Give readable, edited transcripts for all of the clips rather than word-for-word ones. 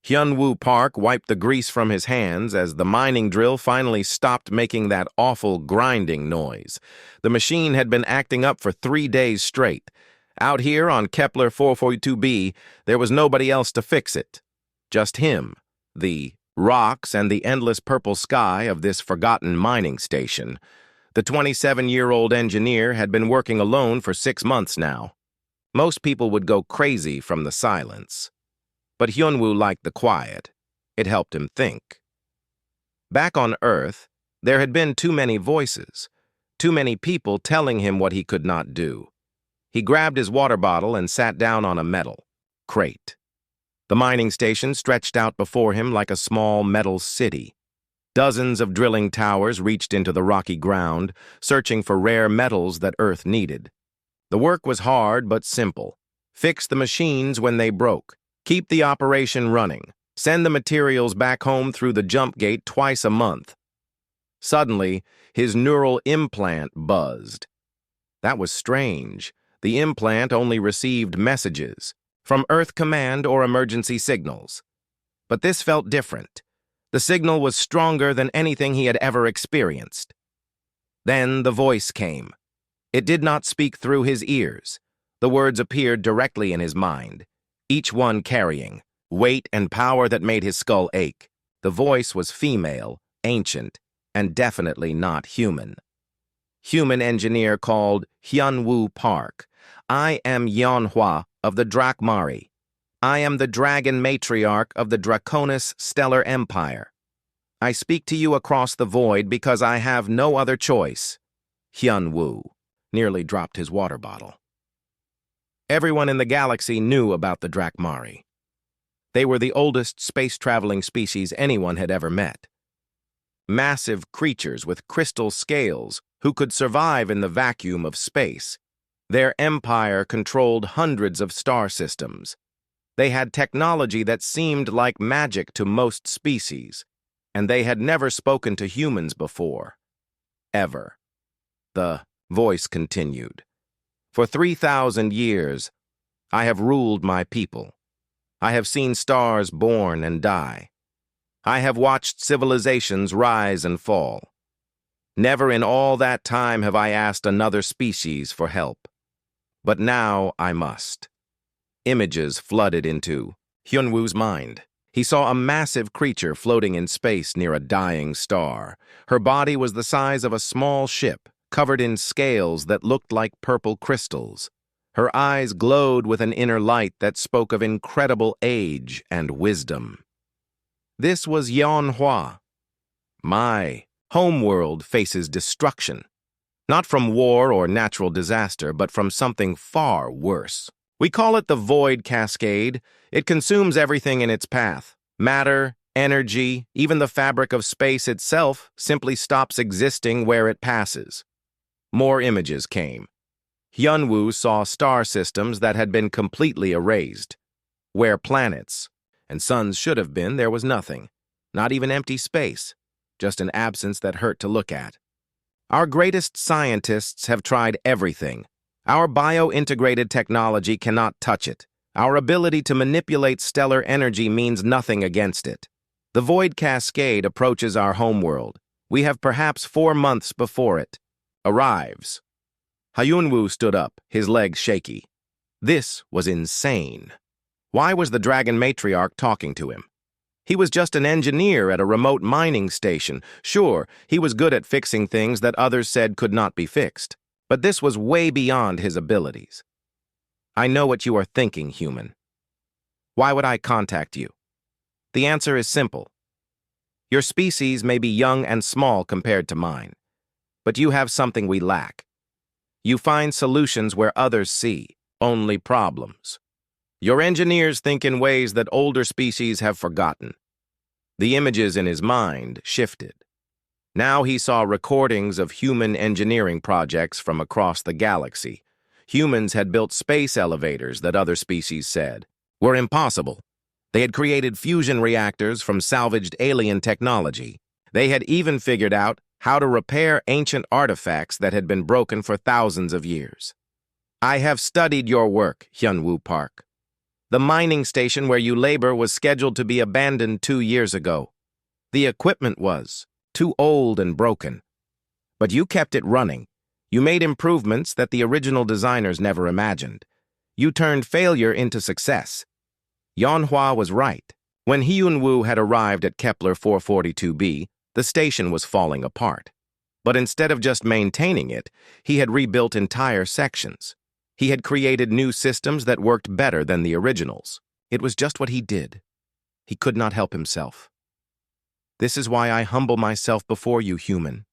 Hyun-woo Park wiped the grease from his hands as the mining drill finally stopped making that awful grinding noise. The machine had been acting up for 3 days straight. Out here on Kepler 442b, there was nobody else to fix it. Just him, the rocks, and the endless purple sky of this forgotten mining station. The 27-year-old engineer had been working alone for 6 months now. Most people would go crazy from the silence. But Hyun-woo liked the quiet. It helped him think. Back on Earth, there had been too many voices, too many people telling him what he could not do. He grabbed his water bottle and sat down on a metal crate. The mining station stretched out before him like a small metal city. Dozens of drilling towers reached into the rocky ground, searching for rare metals that Earth needed. The work was hard but simple. Fix the machines when they broke. Keep the operation running. Send the materials back home through the jump gate twice a month. Suddenly, his neural implant buzzed. That was strange. The implant only received messages from Earth Command or emergency signals. But this felt different. The signal was stronger than anything he had ever experienced. Then the voice came. It did not speak through his ears. The words appeared directly in his mind, each one carrying weight and power that made his skull ache. The voice was female, ancient, and definitely not human. Human engineer called Hyun-woo Park. I am Yeonhwa of the Drakmari. I am the dragon matriarch of the Draconis Stellar Empire. I speak to you across the void because I have no other choice. Hyun-woo nearly dropped his water bottle. Everyone in the galaxy knew about the Drakmari. They were the oldest space-traveling species anyone had ever met. Massive creatures with crystal scales who could survive in the vacuum of space. Their empire controlled hundreds of star systems. They had technology that seemed like magic to most species, and they had never spoken to humans before. Ever. The voice continued. For 3,000 years, I have ruled my people. I have seen stars born and die. I have watched civilizations rise and fall. Never in all that time have I asked another species for help. But now I must. Images flooded into Hyun-woo's mind. He saw a massive creature floating in space near a dying star. Her body was the size of a small ship, covered in scales that looked like purple crystals. Her eyes glowed with an inner light that spoke of incredible age and wisdom. This was Yeonhwa. My homeworld faces destruction. Not from war or natural disaster, but from something far worse. We call it the Void Cascade. It consumes everything in its path. Matter, energy, even the fabric of space itself simply stops existing where it passes. More images came. Hyun-woo saw star systems that had been completely erased. Where planets and suns should have been, there was nothing. Not even empty space. Just an absence that hurt to look at. Our greatest scientists have tried everything. Our bio-integrated technology cannot touch it. Our ability to manipulate stellar energy means nothing against it. The Void Cascade approaches our homeworld. We have perhaps 4 months before it arrives. Hyun-woo stood up, his legs shaky. This was insane. Why was the Dragon Matriarch talking to him? He was just an engineer at a remote mining station. Sure, he was good at fixing things that others said could not be fixed. But this was way beyond his abilities. I know what you are thinking, human. Why would I contact you? The answer is simple. Your species may be young and small compared to mine, but you have something we lack. You find solutions where others see only problems. Your engineers think in ways that older species have forgotten. The images in his mind shifted. Now he saw recordings of human engineering projects from across the galaxy. Humans had built space elevators that other species said were impossible. They had created fusion reactors from salvaged alien technology. They had even figured out how to repair ancient artifacts that had been broken for thousands of years. I have studied your work, Hyun-woo Park. The mining station where you labor was scheduled to be abandoned 2 years ago. The equipment was too old and broken. But you kept it running. You made improvements that the original designers never imagined. You turned failure into success. Yanhua was right. When Hyunwoo had arrived at Kepler 442b, the station was falling apart. But instead of just maintaining it, he had rebuilt entire sections. He had created new systems that worked better than the originals. It was just what he did. He could not help himself. This is why I humble myself before you, human.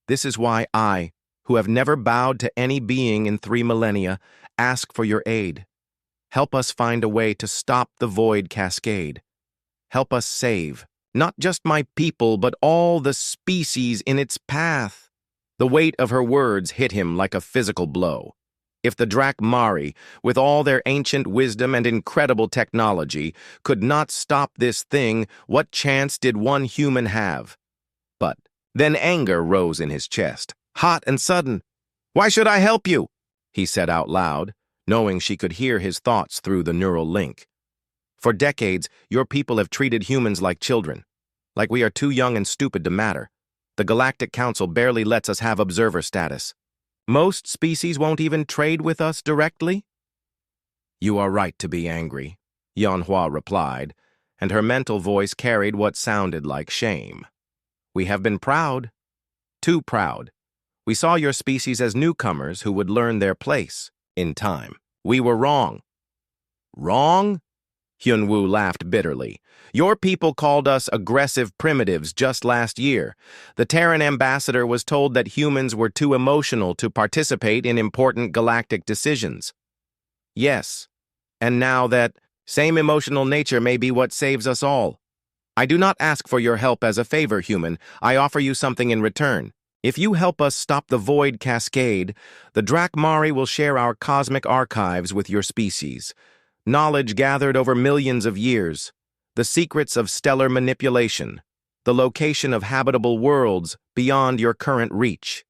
This is why I, who have never bowed to any being in 3 millennia, ask for your aid. Help us find a way to stop the void cascade. Help us save, not just my people, but all the species in its path. The weight of her words hit him like a physical blow. If the Drakmari, with all their ancient wisdom and incredible technology, could not stop this thing, what chance did one human have? But then anger rose in his chest, hot and sudden. "Why should I help you?" he said out loud, knowing she could hear his thoughts through the neural link. "For decades, your people have treated humans like children, like we are too young and stupid to matter. The Galactic Council barely lets us have observer status. Most species won't even trade with us directly." "You are right to be angry," Yanhua replied, and her mental voice carried what sounded like shame. "We have been proud, too proud. We saw your species as newcomers who would learn their place in time. We were wrong." "Wrong?" Hyunwoo laughed bitterly. "Your people called us aggressive primitives just last year. The Terran ambassador was told that humans were too emotional to participate in important galactic decisions. Yes, and now that same emotional nature may be what saves us all. I do not ask for your help as a favor, human. I offer you something in return. If you help us stop the void cascade, the Drakmari will share our cosmic archives with your species. Knowledge gathered over millions of years, the secrets of stellar manipulation, the location of habitable worlds beyond your current reach."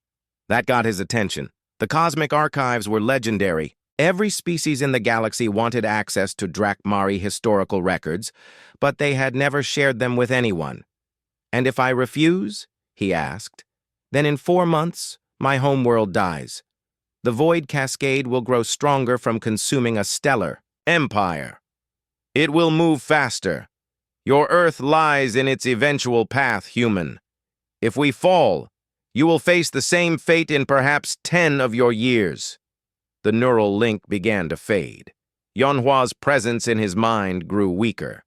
That got his attention. The cosmic archives were legendary. Every species in the galaxy wanted access to Drakmari historical records, but they had never shared them with anyone. "And if I refuse?" he asked. "Then in 4 months, my homeworld dies. The void cascade will grow stronger from consuming a stellar empire. It will move faster. Your Earth lies in its eventual path, human. If we fall, you will face the same fate in perhaps 10 of your years." The neural link began to fade. Yanhua's presence in his mind grew weaker.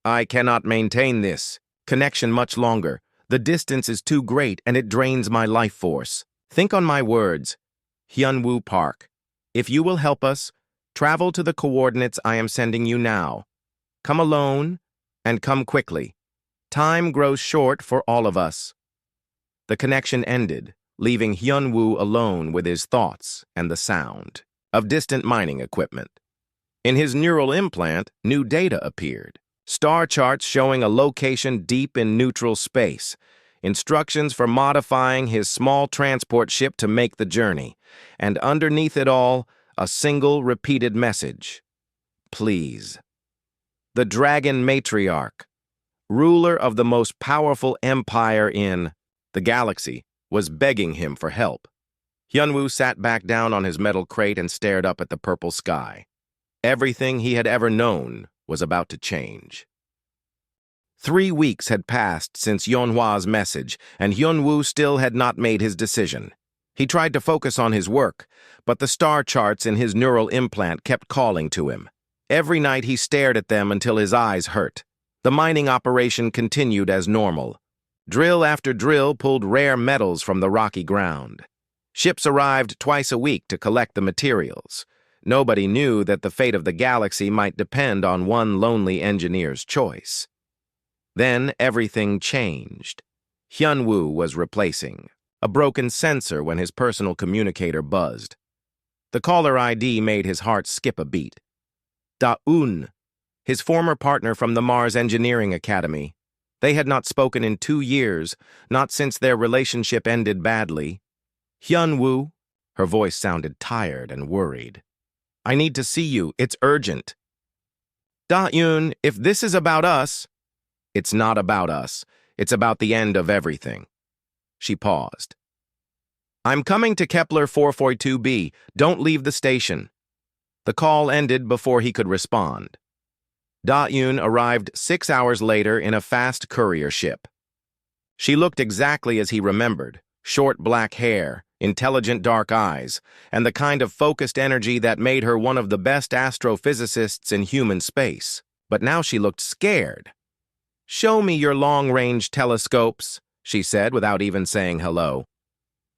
"I cannot maintain this connection much longer. The distance is too great and it drains my life force. Think on my words. Hyunwoo Park. If you will help us, travel to the coordinates I am sending you now. Come alone and come quickly. Time grows short for all of us." The connection ended, leaving Hyunwoo alone with his thoughts and the sound of distant mining equipment. In his neural implant, new data appeared. Star charts showing a location deep in neutral space, instructions for modifying his small transport ship to make the journey, and underneath it all, a single repeated message. Please. The Dragon Matriarch, ruler of the most powerful empire in the galaxy, was begging him for help. Hyunwoo sat back down on his metal crate and stared up at the purple sky. Everything he had ever known was about to change. 3 weeks had passed since Yonhwa's message, and Hyunwoo still had not made his decision. He tried to focus on his work, but the star charts in his neural implant kept calling to him. Every night he stared at them until his eyes hurt. The mining operation continued as normal. Drill after drill pulled rare metals from the rocky ground. Ships arrived twice a week to collect the materials. Nobody knew that the fate of the galaxy might depend on one lonely engineer's choice. Then everything changed. Hyunwoo was replacing a broken sensor when his personal communicator buzzed. The caller ID made his heart skip a beat. Da-un, his former partner from the Mars Engineering Academy. They had not spoken in 2 years, not since their relationship ended badly. "Hyunwoo," her voice sounded tired and worried. "I need to see you. It's urgent." Da-Yun, if this is about us, it's not about us. It's about the end of everything. She paused. I'm coming to Kepler 442b. Don't leave the station. The call ended before he could respond. Da-Yun arrived 6 hours later in a fast courier ship. She looked exactly as he remembered, short black hair, intelligent dark eyes, and the kind of focused energy that made her one of the best astrophysicists in human space. But now she looked scared. Show me your long-range telescopes, she said without even saying hello.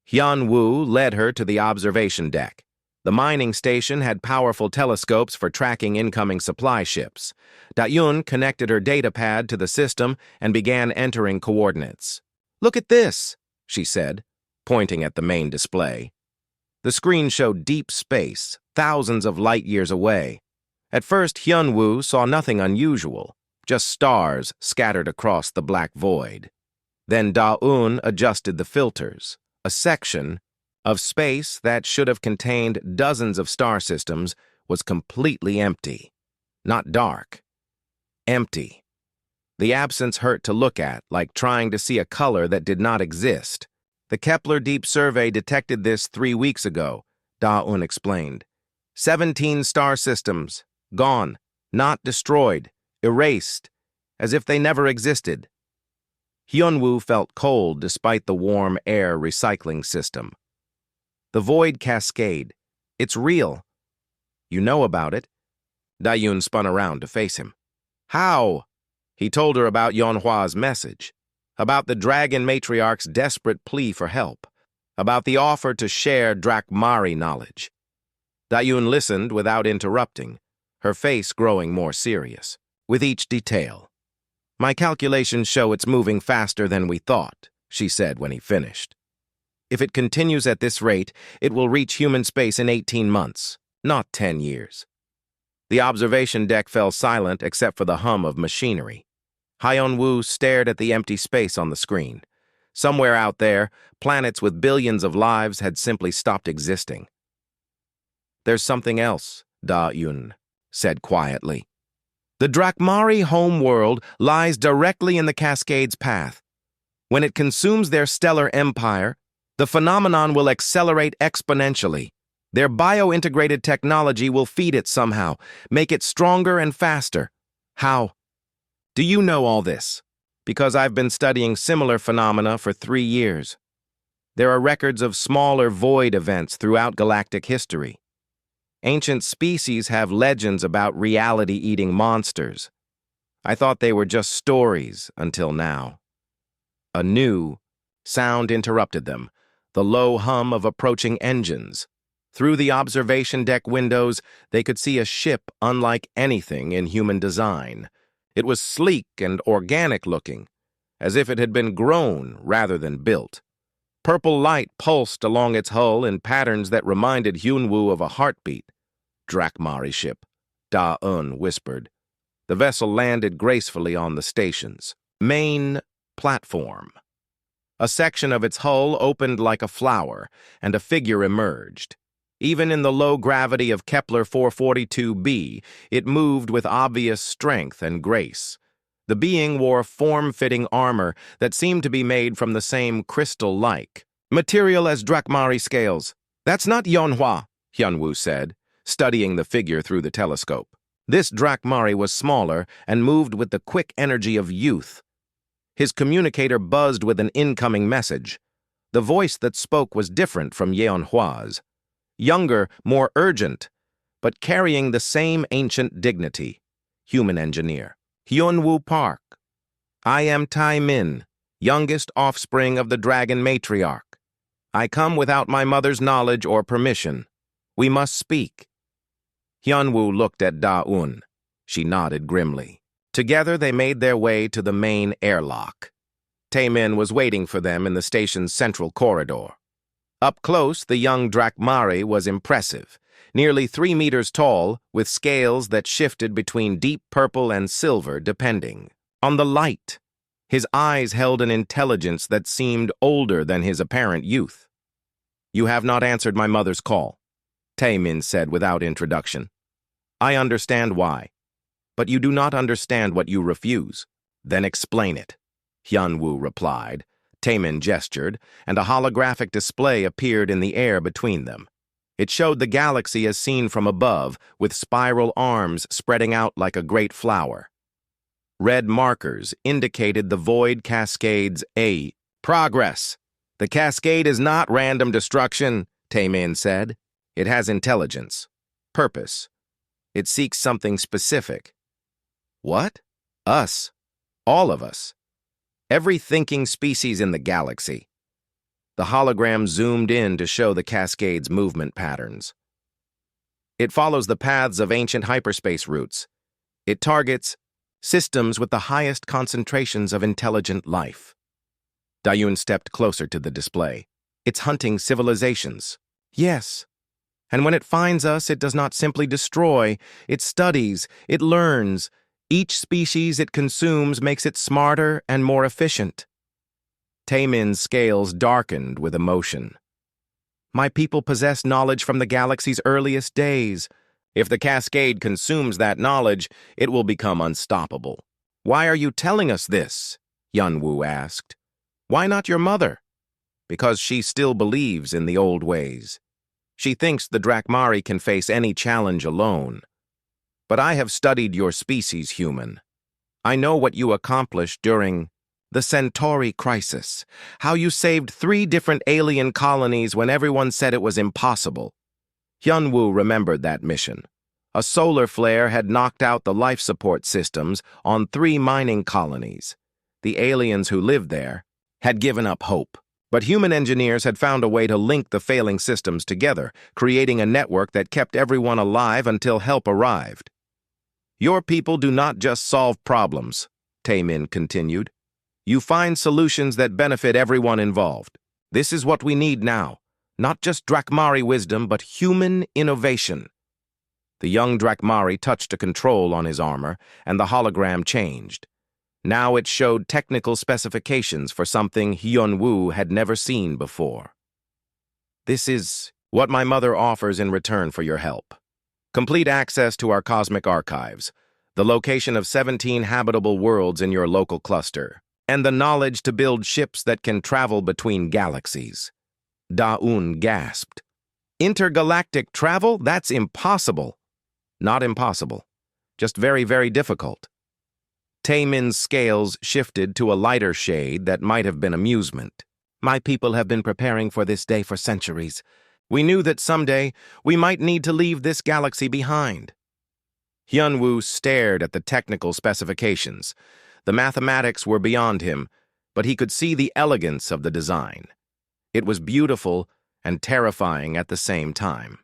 Hyun Woo led her to the observation deck. The mining station had powerful telescopes for tracking incoming supply ships. Da-Yun connected her data pad to the system and began entering coordinates. Look at this, she said, pointing at the main display. The screen showed deep space, thousands of light-years away. At first, Hyun Woo saw nothing unusual, just stars scattered across the black void. Then Da-Un adjusted the filters. A section of space that should have contained dozens of star systems was completely empty. Not dark. Empty. The absence hurt to look at, like trying to see a color that did not exist. The Kepler Deep Survey detected this 3 weeks ago, Da-Un explained. 17 star systems. Gone. Not destroyed. Erased. As if they never existed. Hyunwoo felt cold despite the warm air recycling system. The void cascade. It's real. You know about it. Da-Yun spun around to face him. How? He told her about Yeonhwa's message, about the Dragon Matriarch's desperate plea for help, about the offer to share Drakmari knowledge. Da-Yun listened without interrupting, her face growing more serious, with each detail. My calculations show it's moving faster than we thought, she said when he finished. If it continues at this rate, it will reach human space in 18 months, not 10 years. The observation deck fell silent except for the hum of machinery. Hyun-Woo stared at the empty space on the screen. Somewhere out there, planets with billions of lives had simply stopped existing. There's something else, Da-Yun said quietly. The Drakmari home world lies directly in the Cascade's path. When it consumes their stellar empire, the phenomenon will accelerate exponentially. Their bio-integrated technology will feed it somehow, make it stronger and faster. How? Do you know all this? Because I've been studying similar phenomena for 3 years. There are records of smaller void events throughout galactic history. Ancient species have legends about reality-eating monsters. I thought they were just stories until now. A new sound interrupted them, the low hum of approaching engines. Through the observation deck windows, they could see a ship unlike anything in human design. It was sleek and organic-looking, as if it had been grown rather than built. Purple light pulsed along its hull in patterns that reminded Hyunwoo of a heartbeat. Drakmari ship, Da-Un whispered. The vessel landed gracefully on the station's main platform. A section of its hull opened like a flower, and a figure emerged. Even in the low gravity of Kepler 442b, it moved with obvious strength and grace. The being wore form-fitting armor that seemed to be made from the same crystal-like material as Drakmari scales. That's not Yeonhwa, Hyunwoo said, studying the figure through the telescope. This Drakmari was smaller and moved with the quick energy of youth. His communicator buzzed with an incoming message. The voice that spoke was different from Yeonhwa's. Younger, more urgent, but carrying the same ancient dignity. Human engineer. Hyunwoo Park. I am Tae-min, youngest offspring of the Dragon Matriarch. I come without my mother's knowledge or permission. We must speak. Hyunwoo looked at Da-Un. She nodded grimly. Together they made their way to the main airlock. Tae-min was waiting for them in the station's central corridor. Up close, the young Drakmari was impressive, nearly 3 meters tall, with scales that shifted between deep purple and silver depending on the light. His eyes held an intelligence that seemed older than his apparent youth. You have not answered my mother's call, Tae-min said without introduction. I understand why. But you do not understand what you refuse. Then explain it, Hyun-woo replied. Taemin gestured, and a holographic display appeared in the air between them. It showed the galaxy as seen from above, with spiral arms spreading out like a great flower. Red markers indicated the void cascade's progress. The cascade is not random destruction, Taemin said. It has intelligence, purpose. It seeks something specific. What? Us. All of us. Every thinking species in the galaxy. The hologram zoomed in to show the cascade's movement patterns. It follows the paths of ancient hyperspace routes. It targets systems with the highest concentrations of intelligent life. Dayun stepped closer to the display. It's hunting civilizations. Yes. And when it finds us, it does not simply destroy. It studies. It learns. Each species it consumes makes it smarter and more efficient. Taemin's scales darkened with emotion. My people possess knowledge from the galaxy's earliest days. If the cascade consumes that knowledge, it will become unstoppable. Why are you telling us this? Hyun-woo asked. Why not your mother? Because she still believes in the old ways. She thinks the Drakmari can face any challenge alone. But I have studied your species, human. I know what you accomplished during the Centauri crisis, how you saved 3 different alien colonies when everyone said it was impossible. Hyun-woo remembered that mission. A solar flare had knocked out the life support systems on 3 mining colonies. The aliens who lived there had given up hope. But human engineers had found a way to link the failing systems together, creating a network that kept everyone alive until help arrived. Your people do not just solve problems, Taemin continued. You find solutions that benefit everyone involved. This is what we need now. Not just Drakmari wisdom, but human innovation. The young Drakmari touched a control on his armor, and the hologram changed. Now it showed technical specifications for something Hyun-woo had never seen before. This is what my mother offers in return for your help. Complete access to our cosmic archives, the location of 17 habitable worlds in your local cluster, and the knowledge to build ships that can travel between galaxies. Da-un gasped. Intergalactic travel? That's impossible. Not impossible. Just very, very difficult. Taemin's scales shifted to a lighter shade that might have been amusement. My people have been preparing for this day for centuries. We knew that someday we might need to leave this galaxy behind. Hyun-woo stared at the technical specifications. The mathematics were beyond him, but he could see the elegance of the design. It was beautiful and terrifying at the same time.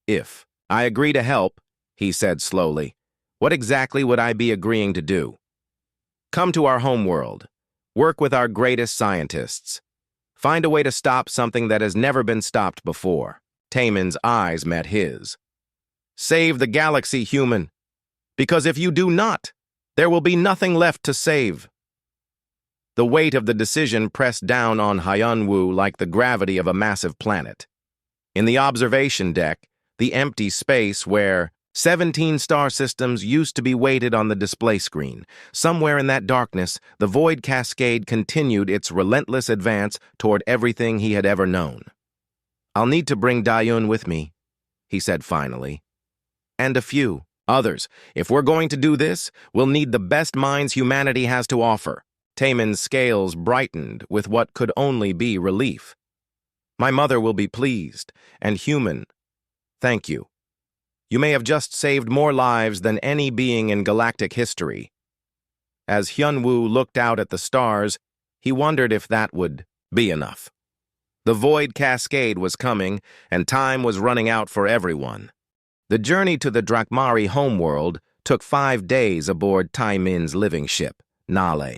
If I agree to help, he said slowly, what exactly would I be agreeing to do? Come to our homeworld. Work with our greatest scientists. Find a way to stop something that has never been stopped before. Taemin's eyes met his. Save the galaxy, human. Because if you do not, there will be nothing left to save. The weight of the decision pressed down on Hyun-woo like the gravity of a massive planet. In the observation deck, the empty space where 17 star systems used to be weighted on the display screen. Somewhere in that darkness, the void cascade continued its relentless advance toward everything he had ever known. I'll need to bring Dayun with me, he said finally. And a few others. If we're going to do this, we'll need the best minds humanity has to offer. Taemin's scales brightened with what could only be relief. My mother will be pleased, and human, thank you. You may have just saved more lives than any being in galactic history. As Hyun-woo looked out at the stars, he wondered if that would be enough. The void cascade was coming, and time was running out for everyone. The journey to the Drakmari homeworld took 5 days aboard Taemin's living ship, Nale.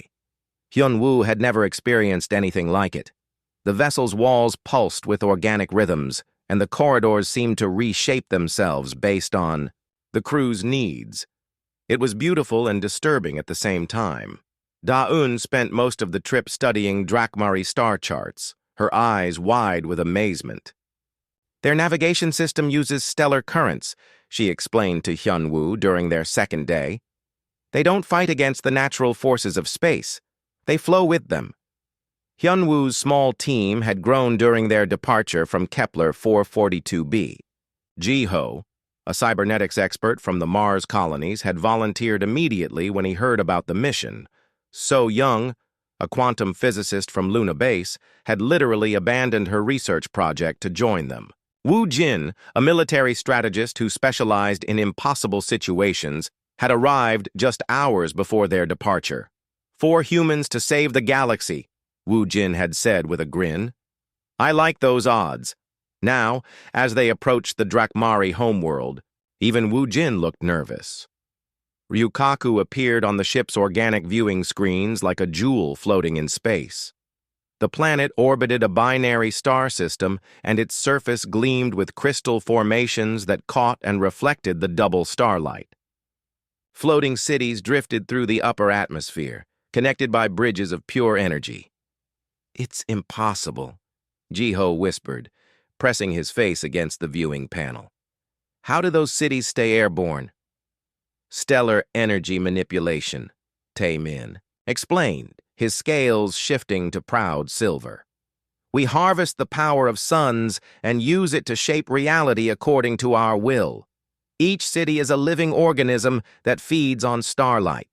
Hyun-woo had never experienced anything like it. The vessel's walls pulsed with organic rhythms, and the corridors seemed to reshape themselves based on the crew's needs. It was beautiful and disturbing at the same time. Da-un spent most of the trip studying Drakmari star charts, her eyes wide with amazement. Their navigation system uses stellar currents. she explained to Hyunwoo during their second day. They don't fight against the natural forces of space. They flow with them. Hyunwoo's small team had grown during their departure from Kepler 442b. Ji-ho, a cybernetics expert from the Mars colonies, had volunteered immediately when he heard about the mission. So Young, a quantum physicist from Luna Base, had literally abandoned her research project to join them. Woo Jin, a military strategist who specialized in impossible situations, had arrived just hours before their departure. 4 humans to save the galaxy, Woo Jin had said with a grin. I like those odds. Now, as they approached the Drakmari homeworld, even Woo Jin looked nervous. Ryukaku appeared on the ship's organic viewing screens like a jewel floating in space. The planet orbited a binary star system, and its surface gleamed with crystal formations that caught and reflected the double starlight. Floating cities drifted through the upper atmosphere, connected by bridges of pure energy. It's impossible, Ji-ho whispered, pressing his face against the viewing panel. How do those cities stay airborne? Stellar energy manipulation, Tae-min explained, his scales shifting to proud silver. We harvest the power of suns and use it to shape reality according to our will. Each city is a living organism that feeds on starlight.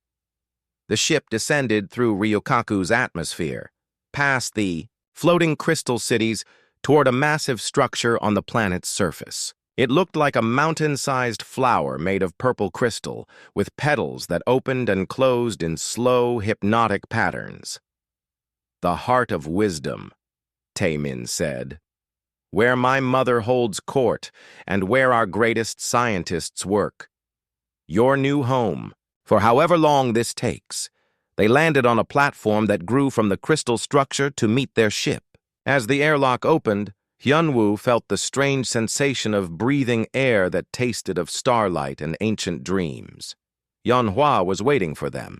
The ship descended through Ryukaku's atmosphere, past the floating crystal cities toward a massive structure on the planet's surface. It looked like a mountain-sized flower made of purple crystal, with petals that opened and closed in slow, hypnotic patterns. The heart of wisdom, Tae-min said. Where my mother holds court, and where our greatest scientists work. Your new home, for however long this takes. They landed on a platform that grew from the crystal structure to meet their ship. As the airlock opened, Hyunwoo felt the strange sensation of breathing air that tasted of starlight and ancient dreams. Yeonhwa was waiting for them.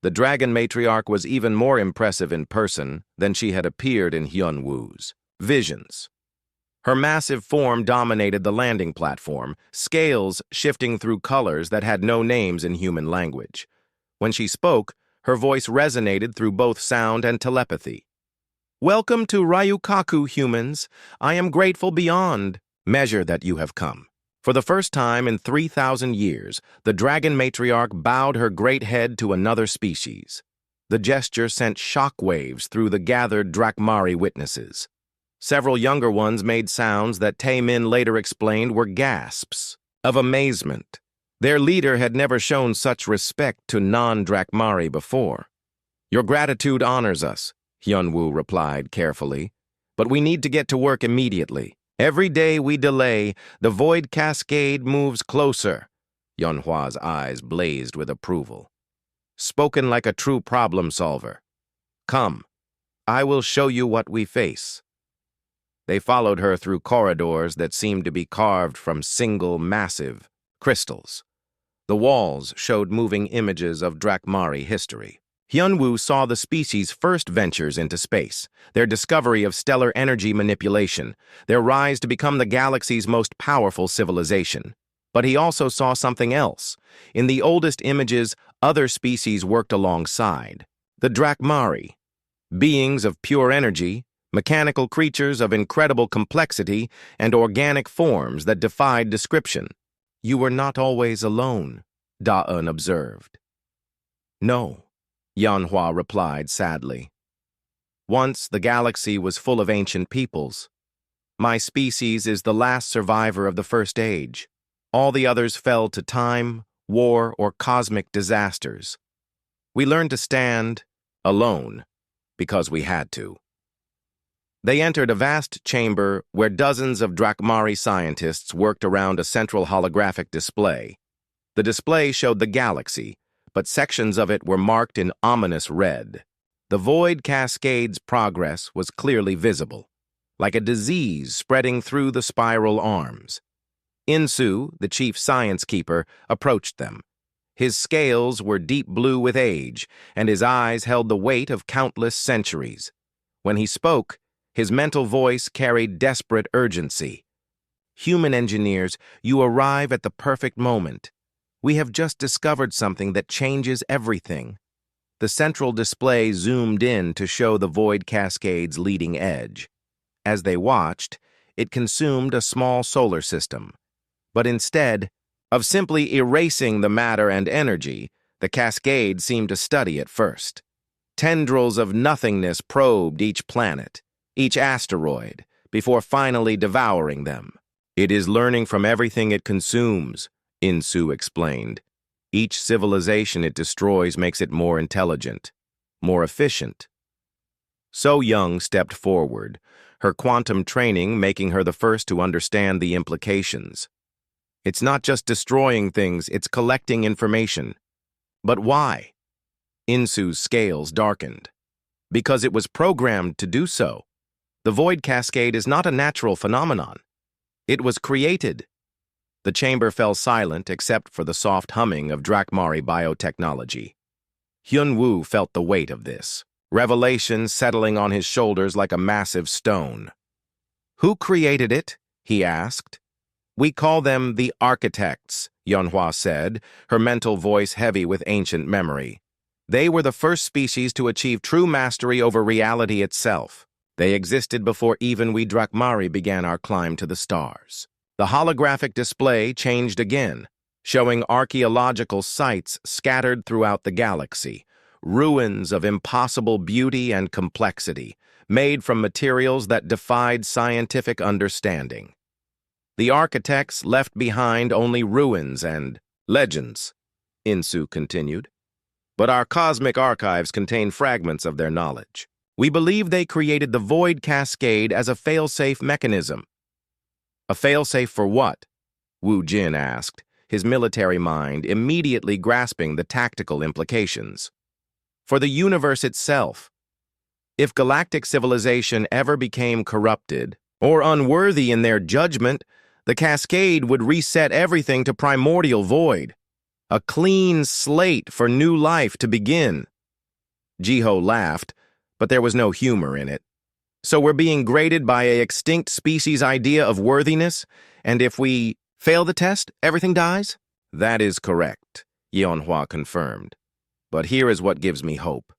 The dragon matriarch was even more impressive in person than she had appeared in Hyunwoo's visions. Her massive form dominated the landing platform, scales shifting through colors that had no names in human language. When she spoke, her voice resonated through both sound and telepathy. Welcome to Ryukaku, humans. I am grateful beyond measure that you have come. For the first time in 3,000 years, the dragon matriarch bowed her great head to another species. The gesture sent shockwaves through the gathered Drakmari witnesses. Several younger ones made sounds that Tae-min later explained were gasps of amazement. Their leader had never shown such respect to non-Drakmari before. Your gratitude honors us, Hyunwoo replied carefully, but we need to get to work immediately. Every day we delay, the void cascade moves closer. Yeonhwa's eyes blazed with approval. Spoken like a true problem solver. Come, I will show you what we face. They followed her through corridors that seemed to be carved from single, massive crystals. The walls showed moving images of Drakmari history. Hyunwoo saw the species' first ventures into space, their discovery of stellar energy manipulation, their rise to become the galaxy's most powerful civilization. But he also saw something else. In the oldest images, other species worked alongside. The Drakmari, beings of pure energy, mechanical creatures of incredible complexity, and organic forms that defied description. You were not always alone, Da-eun observed. No, Yeonhwa replied sadly. Once the galaxy was full of ancient peoples. My species is the last survivor of the First Age. All the others fell to time, war, or cosmic disasters. We learned to stand alone because we had to. They entered a vast chamber where dozens of Drakmari scientists worked around a central holographic display. The display showed the galaxy, but sections of it were marked in ominous red. The void cascade's progress was clearly visible, like a disease spreading through the spiral arms. Insu, the chief science keeper, approached them. His scales were deep blue with age, and his eyes held the weight of countless centuries. When he spoke, his mental voice carried desperate urgency. Human engineers, you arrive at the perfect moment. We have just discovered something that changes everything. The central display zoomed in to show the void cascade's leading edge. As they watched, it consumed a small solar system. But instead of simply erasing the matter and energy, the cascade seemed to study it first. Tendrils of nothingness probed each planet, each asteroid, before finally devouring them. It is learning from everything it consumes, Insu explained. Each civilization it destroys makes it more intelligent, more efficient. So Young stepped forward, her quantum training making her the first to understand the implications. It's not just destroying things, it's collecting information. But why? Insu's scales darkened. Because it was programmed to do so. The void cascade is not a natural phenomenon. It was created. The chamber fell silent except for the soft humming of Drakmari biotechnology. Hyun-woo felt the weight of this, revelation settling on his shoulders like a massive stone. Who created it? He asked. We call them the architects, Yeonhwa said, her mental voice heavy with ancient memory. They were the first species to achieve true mastery over reality itself. They existed before even we Drakmari began our climb to the stars. The holographic display changed again, showing archaeological sites scattered throughout the galaxy, ruins of impossible beauty and complexity, made from materials that defied scientific understanding. The architects left behind only ruins and legends, Insu continued. But our cosmic archives contain fragments of their knowledge. We believe they created the void cascade as a fail-safe mechanism. A fail-safe for what? Wu Jin asked, his military mind immediately grasping the tactical implications. For the universe itself. If galactic civilization ever became corrupted or unworthy in their judgment, the cascade would reset everything to primordial void. A clean slate for new life to begin. Jiho laughed, but there was no humor in it. So we're being graded by an extinct species' idea of worthiness, and if we fail the test, everything dies? That is correct, Yeonhwa confirmed. But here is what gives me hope.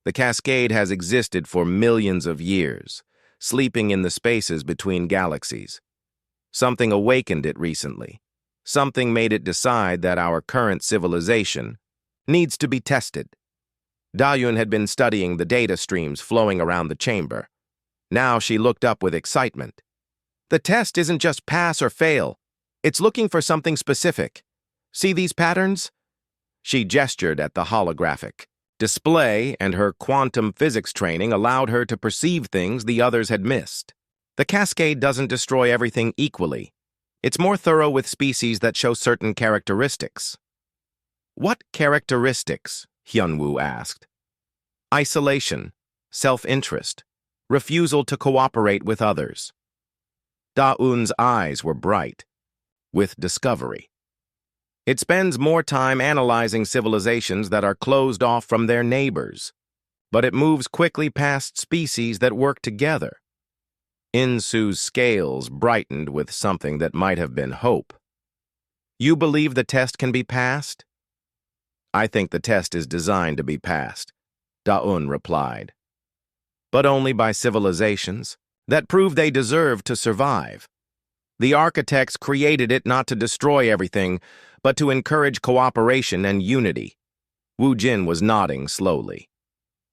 The cascade has existed for millions of years, sleeping in the spaces between galaxies. Something awakened it recently. Something made it decide that our current civilization needs to be tested. Dayun had been studying the data streams flowing around the chamber. Now she looked up with excitement. The test isn't just pass or fail. It's looking for something specific. See these patterns? She gestured at the holographic display, and her quantum physics training allowed her to perceive things the others had missed. The cascade doesn't destroy everything equally. It's more thorough with species that show certain characteristics. What characteristics? Hyun-woo asked. Isolation, self-interest, refusal to cooperate with others. Da-eun's eyes were bright, with discovery. It spends more time analyzing civilizations that are closed off from their neighbors, but it moves quickly past species that work together. Insu's scales brightened with something that might have been hope. You believe the test can be passed? I think the test is designed to be passed, Da-eun replied. But only by civilizations that prove they deserve to survive. The architects created it not to destroy everything, but to encourage cooperation and unity. Wu Jin was nodding slowly.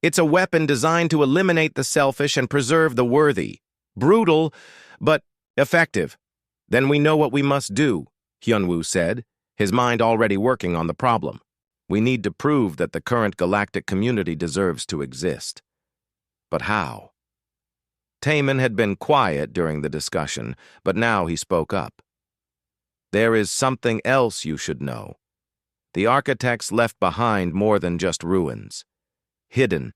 It's a weapon designed to eliminate the selfish and preserve the worthy. Brutal, but effective. Then we know what we must do, Hyun-woo said, his mind already working on the problem. We need to prove that the current galactic community deserves to exist. But how? Taemin had been quiet during the discussion, but now he spoke up. There is something else you should know. The architects left behind more than just ruins. Hidden.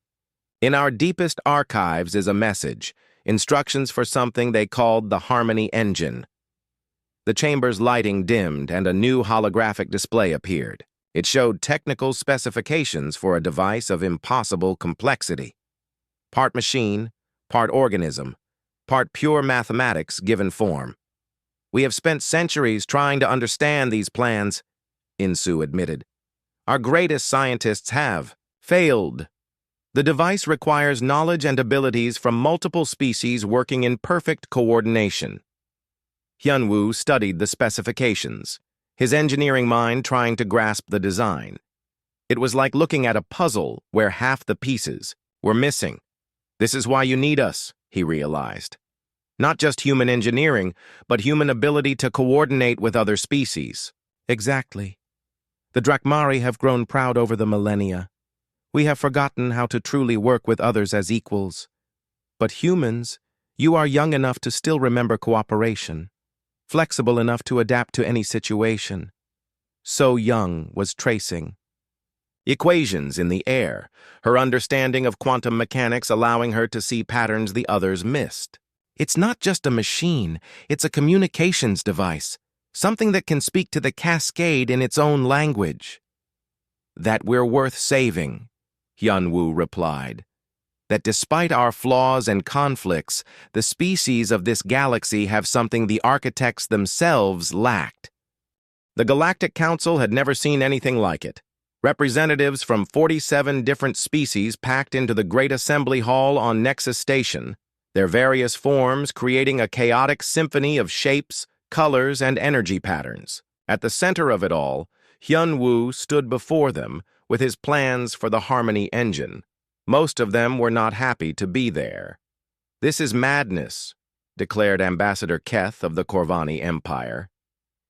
In our deepest archives is a message, instructions for something they called the Harmony Engine. The chamber's lighting dimmed and a new holographic display appeared. It showed technical specifications for a device of impossible complexity. Part machine, part organism, part pure mathematics given form. We have spent centuries trying to understand these plans, Insu admitted. Our greatest scientists have failed. The device requires knowledge and abilities from multiple species working in perfect coordination. Hyunwoo studied the specifications, his engineering mind trying to grasp the design. It was like looking at a puzzle where half the pieces were missing. This is why you need us, he realized. Not just human engineering, but human ability to coordinate with other species. Exactly. The Drakmari have grown proud over the millennia. We have forgotten how to truly work with others as equals. But humans, you are young enough to still remember cooperation, flexible enough to adapt to any situation. So young was tracing. Equations in the air, her understanding of quantum mechanics allowing her to see patterns the others missed. It's not just a machine, it's a communications device, something that can speak to the cascade in its own language. That we're worth saving, Hyunwoo replied. That despite our flaws and conflicts, the species of this galaxy have something the architects themselves lacked. The Galactic Council had never seen anything like it. Representatives from 47 different species packed into the Great Assembly Hall on Nexus Station, their various forms creating a chaotic symphony of shapes, colors, and energy patterns. At the center of it all, Hyunwoo stood before them with his plans for the Harmony engine. Most of them were not happy to be there. This is madness, declared Ambassador Keth of the Corvani Empire.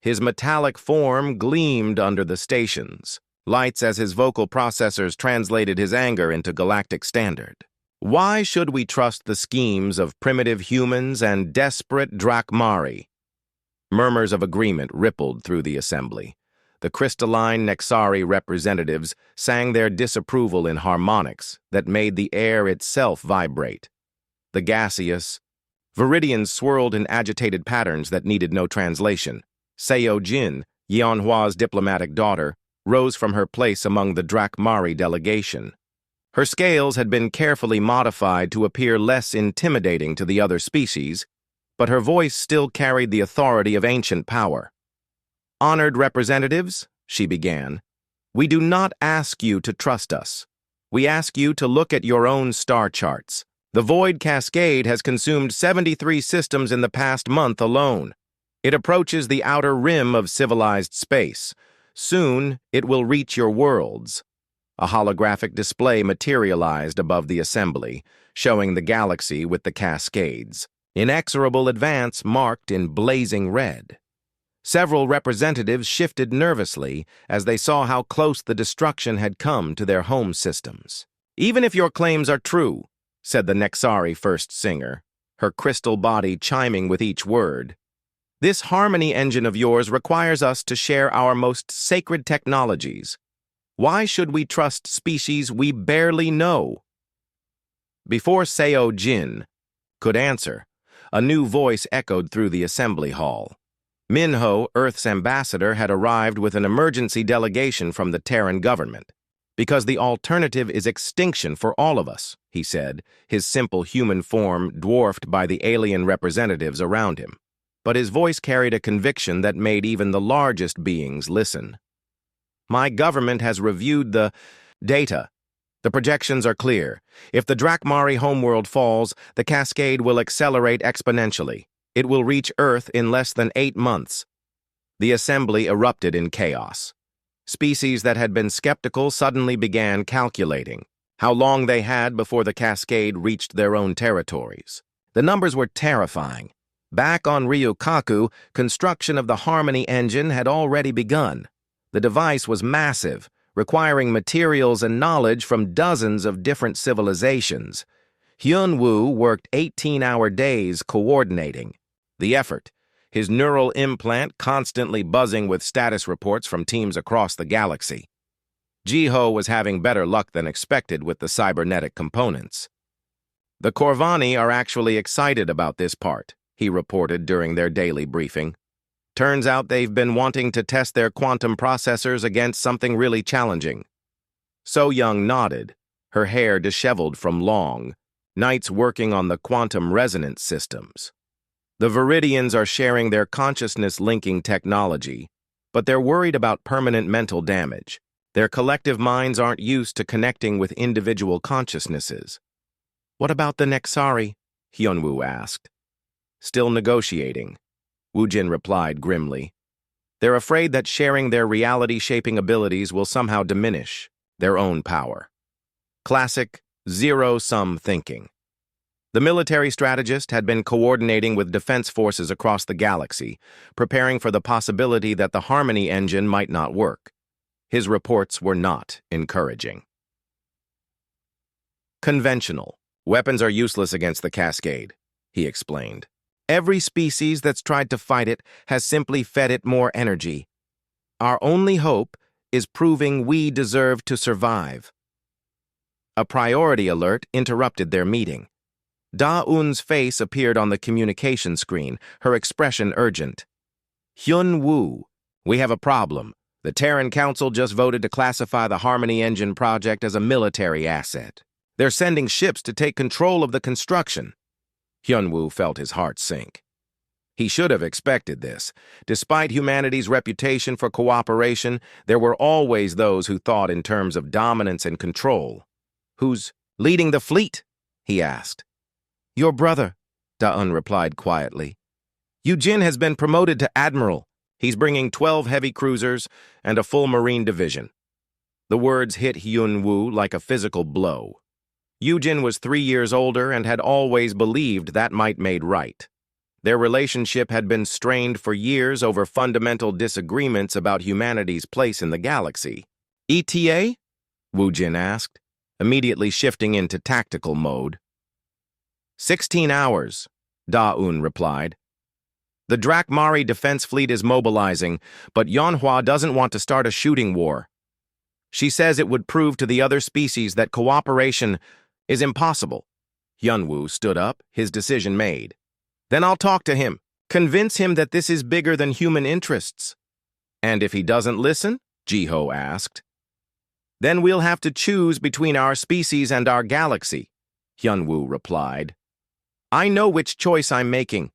His metallic form gleamed under the stations, lights as his vocal processors translated his anger into galactic standard. Why should we trust the schemes of primitive humans and desperate Drakmari? Murmurs of agreement rippled through the assembly. The crystalline Nexari representatives sang their disapproval in harmonics that made the air itself vibrate. The gaseous Viridians swirled in agitated patterns that needed no translation. Seo Jin, Yeonhwa's diplomatic daughter, rose from her place among the Drakmari delegation. Her scales had been carefully modified to appear less intimidating to the other species, but her voice still carried the authority of ancient power. Honored representatives, she began, we do not ask you to trust us. We ask you to look at your own star charts. The Void Cascade has consumed 73 systems in the past month alone. It approaches the outer rim of civilized space. Soon, it will reach your worlds. A holographic display materialized above the assembly, showing the galaxy with the cascades. Inexorable advance marked in blazing red. Several representatives shifted nervously as they saw how close the destruction had come to their home systems. Even if your claims are true, said the Nexari first singer, her crystal body chiming with each word, this harmony engine of yours requires us to share our most sacred technologies. Why should we trust species we barely know? Before Seo Jin could answer, a new voice echoed through the assembly hall. Minho, Earth's ambassador, had arrived with an emergency delegation from the Terran government. Because the alternative is extinction for all of us, he said, his simple human form dwarfed by the alien representatives around him. But his voice carried a conviction that made even the largest beings listen. My government has reviewed the data. The projections are clear. If the Drakmari homeworld falls, the cascade will accelerate exponentially. It will reach Earth in less than 8 months. The assembly erupted in chaos. Species that had been skeptical suddenly began calculating how long they had before the cascade reached their own territories. The numbers were terrifying. Back on Ryukaku, construction of the Harmony engine had already begun. The device was massive, requiring materials and knowledge from dozens of different civilizations. Hyunwoo worked 18-hour days coordinating. The effort, his neural implant constantly buzzing with status reports from teams across the galaxy. Jiho was having better luck than expected with the cybernetic components. The Corvani are actually excited about this part, he reported during their daily briefing. Turns out they've been wanting to test their quantum processors against something really challenging. So Young nodded, her hair disheveled from long nights working on the quantum resonance systems. The Viridians are sharing their consciousness-linking technology, but they're worried about permanent mental damage. Their collective minds aren't used to connecting with individual consciousnesses. What about the Nexari? Hyunwoo asked. Still negotiating, Woojin replied grimly. They're afraid that sharing their reality-shaping abilities will somehow diminish their own power. Classic zero-sum thinking. The military strategist had been coordinating with defense forces across the galaxy, preparing for the possibility that the Harmony engine might not work. His reports were not encouraging. Conventional. Weapons are useless against the Cascade, he explained. Every species that's tried to fight it has simply fed it more energy. Our only hope is proving we deserve to survive. A priority alert interrupted their meeting. Da-eun's face appeared on the communication screen, her expression urgent. Hyun-woo, we have a problem. The Terran Council just voted to classify the Harmony Engine project as a military asset. They're sending ships to take control of the construction. Hyun-woo felt his heart sink. He should have expected this. Despite humanity's reputation for cooperation, there were always those who thought in terms of dominance and control. Who's leading the fleet? He asked. Your brother, Da-eun replied quietly. Yujin has been promoted to admiral. He's bringing 12 heavy cruisers and a full marine division. The words hit Hyun-woo like a physical blow. Yujin was 3 years older and had always believed that might made right. Their relationship had been strained for years over fundamental disagreements about humanity's place in the galaxy. ETA? Woojin asked, immediately shifting into tactical mode. 16 hours, Da-eun replied. The Drakmari defense fleet is mobilizing, but Yeonhwa doesn't want to start a shooting war. She says it would prove to the other species that cooperation is impossible. Hyunwoo stood up, his decision made. Then I'll talk to him, convince him that this is bigger than human interests. And if he doesn't listen? Jiho asked. Then we'll have to choose between our species and our galaxy, Hyunwoo replied. I know which choice I'm making.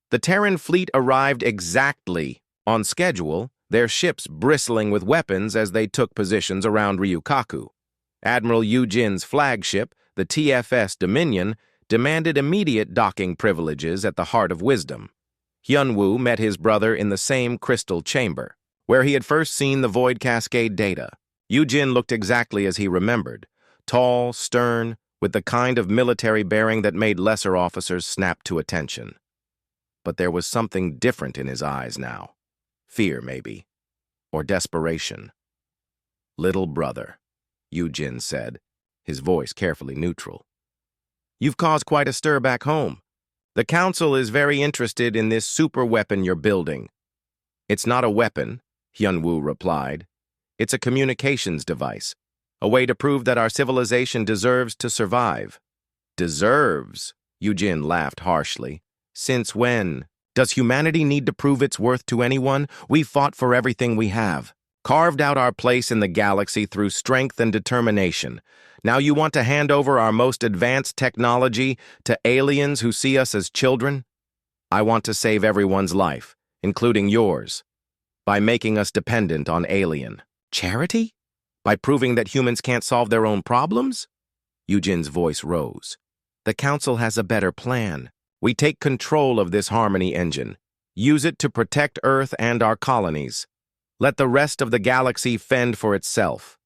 The Terran fleet arrived exactly on schedule, their ships bristling with weapons as they took positions around Ryukaku. Admiral Yujin's flagship, the TFS Dominion, demanded immediate docking privileges at the Heart of Wisdom. Hyunwoo met his brother in the same crystal chamber, where he had first seen the Void Cascade data. Yujin looked exactly as he remembered, tall, stern, with the kind of military bearing that made lesser officers snap to attention. But there was something different in his eyes now. Fear, maybe, or desperation. Little brother, Yujin said, his voice carefully neutral. You've caused quite a stir back home. The Council is very interested in this super weapon you're building. It's not a weapon, Hyunwoo replied. It's a communications device, a way to prove that our civilization deserves to survive. Deserves? Yujin laughed harshly. Since when? Does humanity need to prove its worth to anyone? We fought for everything we have, carved out our place in the galaxy through strength and determination. Now you want to hand over our most advanced technology to aliens who see us as children? I want to save everyone's life, including yours, by making us dependent on alien. Charity? By proving that humans can't solve their own problems? Yujin's voice rose. The Council has a better plan. We take control of this Harmony engine, use it to protect Earth and our colonies. Let the rest of the galaxy fend for itself.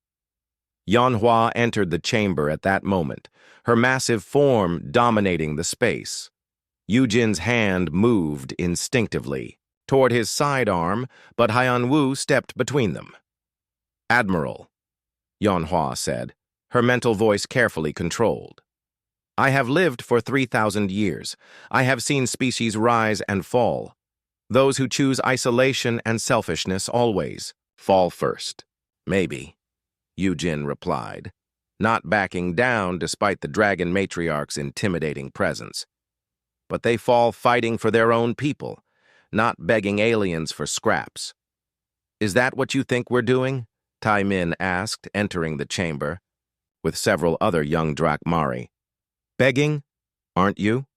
Yeonhwa entered the chamber at that moment, her massive form dominating the space. Yujin's hand moved instinctively toward his sidearm, but Hyunwoo stepped between them. Admiral, Yeonhwa said, her mental voice carefully controlled. I have lived for 3,000 years. I have seen species rise and fall. Those who choose isolation and selfishness always fall first. Maybe, Yujin replied, not backing down despite the Dragon Matriarch's intimidating presence. But they fall fighting for their own people, not begging aliens for scraps. Is that what you think we're doing? Tai Min asked, entering the chamber, with several other young Drakmari. Begging, aren't you?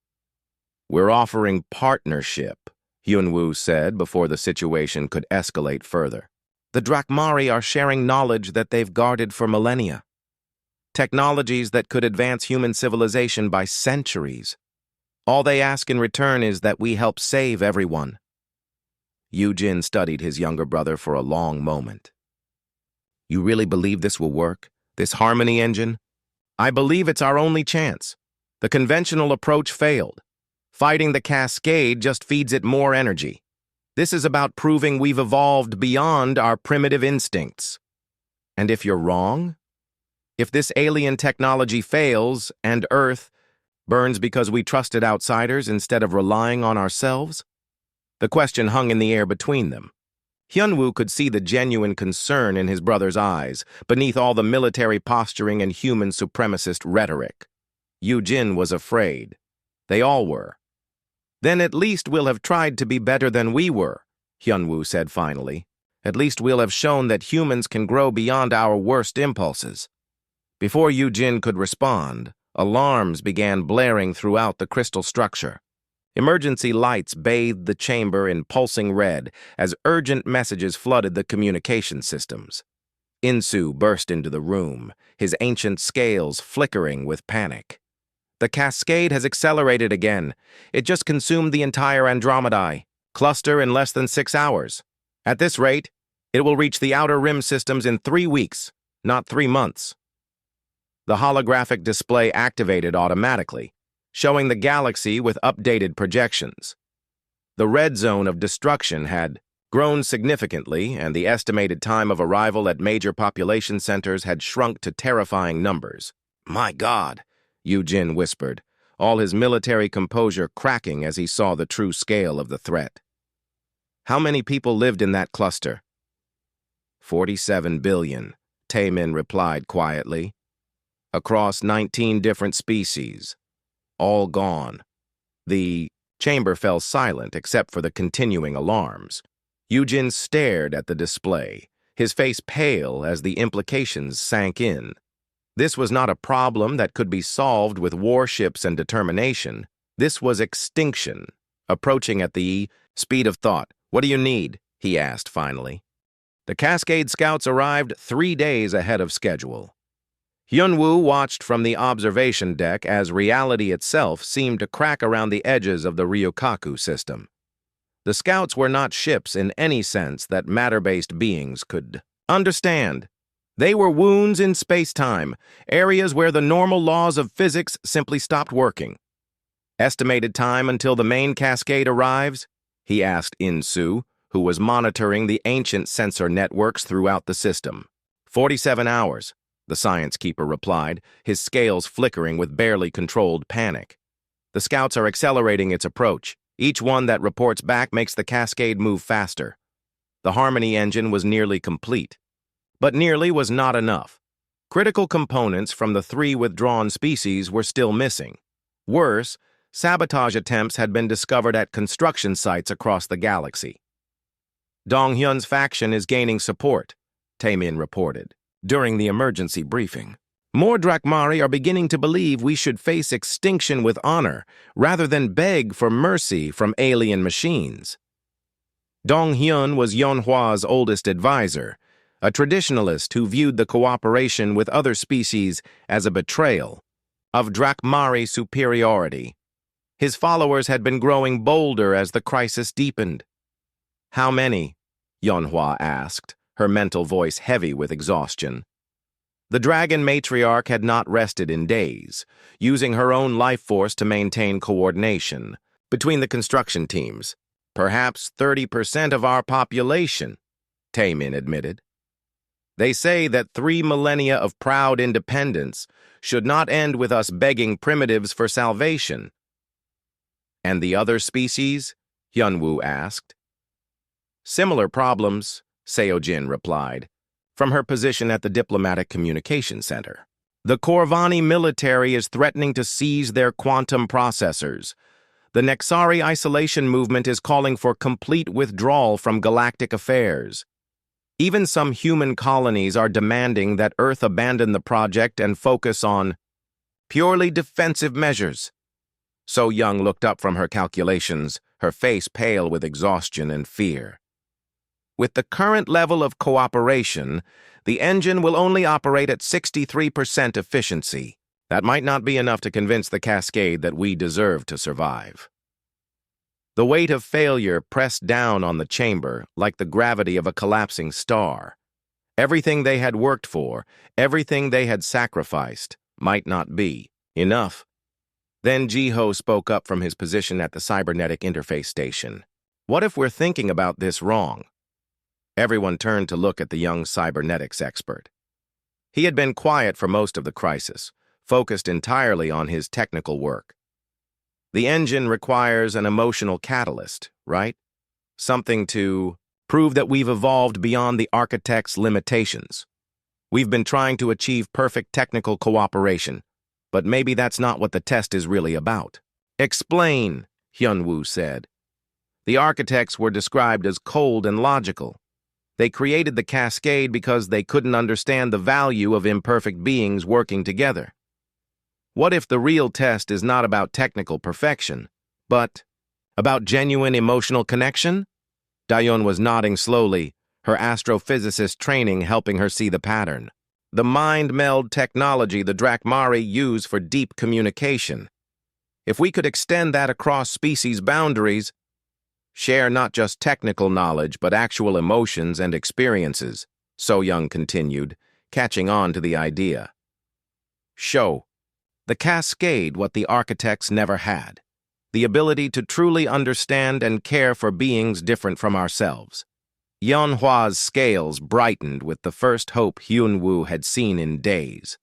We're offering partnership, Hyunwoo said before the situation could escalate further. The Drakmari are sharing knowledge that they've guarded for millennia. Technologies that could advance human civilization by centuries. All they ask in return is that we help save everyone. Yoo-jin studied his younger brother for a long moment. You really believe this will work? This harmony engine? I believe it's our only chance. The conventional approach failed. Fighting the cascade just feeds it more energy. This is about proving we've evolved beyond our primitive instincts. And if you're wrong? If this alien technology fails and Earth burns because we trusted outsiders instead of relying on ourselves? The question hung in the air between them. Hyunwoo could see the genuine concern in his brother's eyes, beneath all the military posturing and human supremacist rhetoric. Yoo-jin was afraid. They all were. Then at least we'll have tried to be better than we were, Hyunwoo said finally. At least we'll have shown that humans can grow beyond our worst impulses. Before Yoo-jin could respond, alarms began blaring throughout the crystal structure. Emergency lights bathed the chamber in pulsing red as urgent messages flooded the communication systems. Insu burst into the room, his ancient scales flickering with panic. The cascade has accelerated again. It just consumed the entire Andromedae cluster in less than 6 hours. At this rate, it will reach the outer rim systems in 3 weeks, not 3 months. The holographic display activated automatically, showing the galaxy with updated projections. The red zone of destruction had grown significantly, and the estimated time of arrival at major population centers had shrunk to terrifying numbers. My God, Yoo-jin whispered, all his military composure cracking as he saw the true scale of the threat. How many people lived in that cluster? 47 billion, Taemin replied quietly. Across 19 different species. All gone. The chamber fell silent except for the continuing alarms. Yoo-jin stared at the display, his face pale as the implications sank in. This was not a problem that could be solved with warships and determination. This was extinction, approaching at the speed of thought. What do you need? He asked finally. The Cascade Scouts arrived 3 days ahead of schedule. Hyunwoo watched from the observation deck as reality itself seemed to crack around the edges of the Ryukaku system. The scouts were not ships in any sense that matter-based beings could understand. They were wounds in space-time, areas where the normal laws of physics simply stopped working. Estimated time until the main cascade arrives? He asked Insu, who was monitoring the ancient sensor networks throughout the system. 47 hours. The science keeper replied, his scales flickering with barely controlled panic. The scouts are accelerating its approach. Each one that reports back makes the cascade move faster. The harmony engine was nearly complete. But nearly was not enough. Critical components from the 3 withdrawn species were still missing. Worse, sabotage attempts had been discovered at construction sites across the galaxy. Donghyun's faction is gaining support, Taemin reported during the emergency briefing. More Drakmari are beginning to believe we should face extinction with honor rather than beg for mercy from alien machines. Donghyun was Yeonhwa's oldest advisor, a traditionalist who viewed the cooperation with other species as a betrayal of Drakmari superiority. His followers had been growing bolder as the crisis deepened. How many? Yeonhwa asked, her mental voice heavy with exhaustion. The dragon matriarch had not rested in days, using her own life force to maintain coordination between the construction teams. Perhaps 30% of our population, Taemin admitted. They say that 3 millennia of proud independence should not end with us begging primitives for salvation. And the other species? Hyunwoo asked. Similar problems, Seojin replied, from her position at the Diplomatic Communication Center. The Korvani military is threatening to seize their quantum processors. The Nexari isolation movement is calling for complete withdrawal from galactic affairs. Even some human colonies are demanding that Earth abandon the project and focus on purely defensive measures. So Young looked up from her calculations, her face pale with exhaustion and fear. With the current level of cooperation, the engine will only operate at 63% efficiency. That might not be enough to convince the Cascade that we deserve to survive. The weight of failure pressed down on the chamber like the gravity of a collapsing star. Everything they had worked for, everything they had sacrificed, might not be enough. Then Jiho spoke up from his position at the cybernetic interface station. What if we're thinking about this wrong? Everyone turned to look at the young cybernetics expert. He had been quiet for most of the crisis, focused entirely on his technical work. The engine requires an emotional catalyst, right? Something to prove that we've evolved beyond the architect's limitations. We've been trying to achieve perfect technical cooperation, but maybe that's not what the test is really about. Explain, Hyunwoo said. The architects were described as cold and logical. They created the Cascade because they couldn't understand the value of imperfect beings working together. What if the real test is not about technical perfection, but about genuine emotional connection? Dayon was nodding slowly, her astrophysicist training helping her see the pattern. The mind-meld technology the Drakmari use for deep communication. If we could extend that across species boundaries, share not just technical knowledge but actual emotions and experiences, So Young continued, catching on to the idea. Show the Cascade what the architects never had, the ability to truly understand and care for beings different from ourselves. Yeonhwa's scales brightened with the first hope Hyunwoo had seen in days.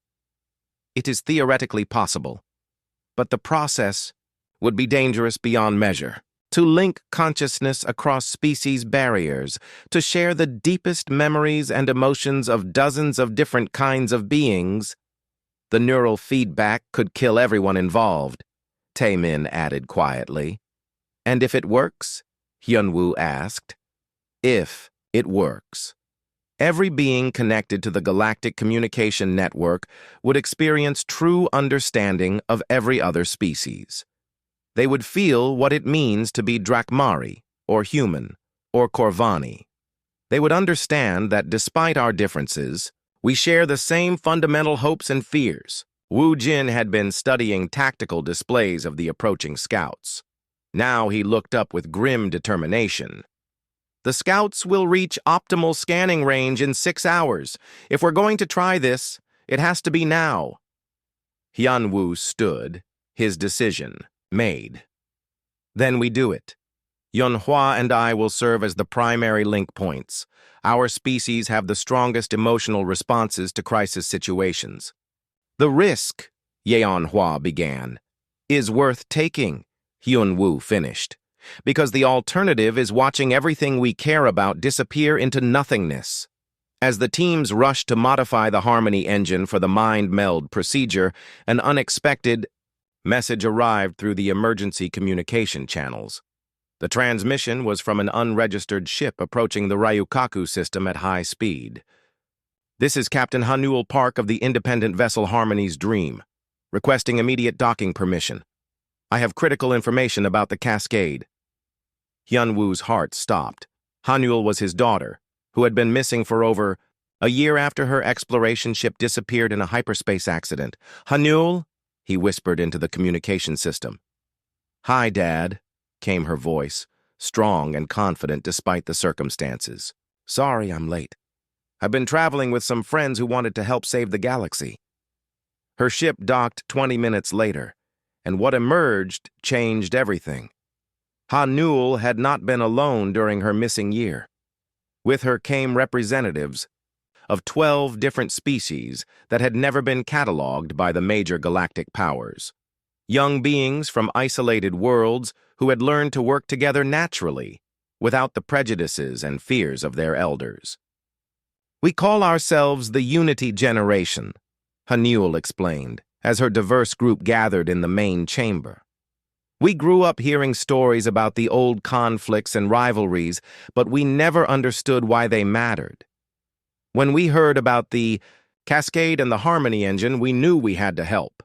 It is theoretically possible, but the process would be dangerous beyond measure. To link consciousness across species barriers, to share the deepest memories and emotions of dozens of different kinds of beings, the neural feedback could kill everyone involved, Taemin added quietly. And if it works? Hyunwoo asked. If it works. Every being connected to the galactic communication network would experience true understanding of every other species. They would feel what it means to be Drakmari, or human, or Korvani. They would understand that despite our differences, we share the same fundamental hopes and fears. Wu Jin had been studying tactical displays of the approaching scouts. Now he looked up with grim determination. The scouts will reach optimal scanning range in 6 hours. If we're going to try this, it has to be now. Hyunwoo stood, his decision made. Then we do it. Yeonhwa and I will serve as the primary link points. Our species have the strongest emotional responses to crisis situations. The risk, Yeonhwa began, is worth taking, Hyunwoo finished, because the alternative is watching everything we care about disappear into nothingness. As the teams rushed to modify the Harmony engine for the mind meld procedure, an unexpected message arrived through the emergency communication channels. The transmission was from an unregistered ship approaching the Ryukaku system at high speed. This is Captain Hanuel Park of the independent vessel Harmony's Dream, requesting immediate docking permission. I have critical information about the Cascade. Hyunwoo's heart stopped. Hanuel was his daughter, who had been missing for over a year after her exploration ship disappeared in a hyperspace accident. Hanuel, he whispered into the communication system. Hi, Dad, came her voice, strong and confident despite the circumstances. Sorry I'm late. I've been traveling with some friends who wanted to help save the galaxy. Her ship docked 20 minutes later, and what emerged changed everything. Hanuel had not been alone during her missing year. With her came representatives of 12 different species that had never been cataloged by the major galactic powers. Young beings from isolated worlds who had learned to work together naturally, without the prejudices and fears of their elders. We call ourselves the Unity Generation, Hanuel explained, as her diverse group gathered in the main chamber. We grew up hearing stories about the old conflicts and rivalries, but we never understood why they mattered. When we heard about the Cascade and the Harmony engine, we knew we had to help.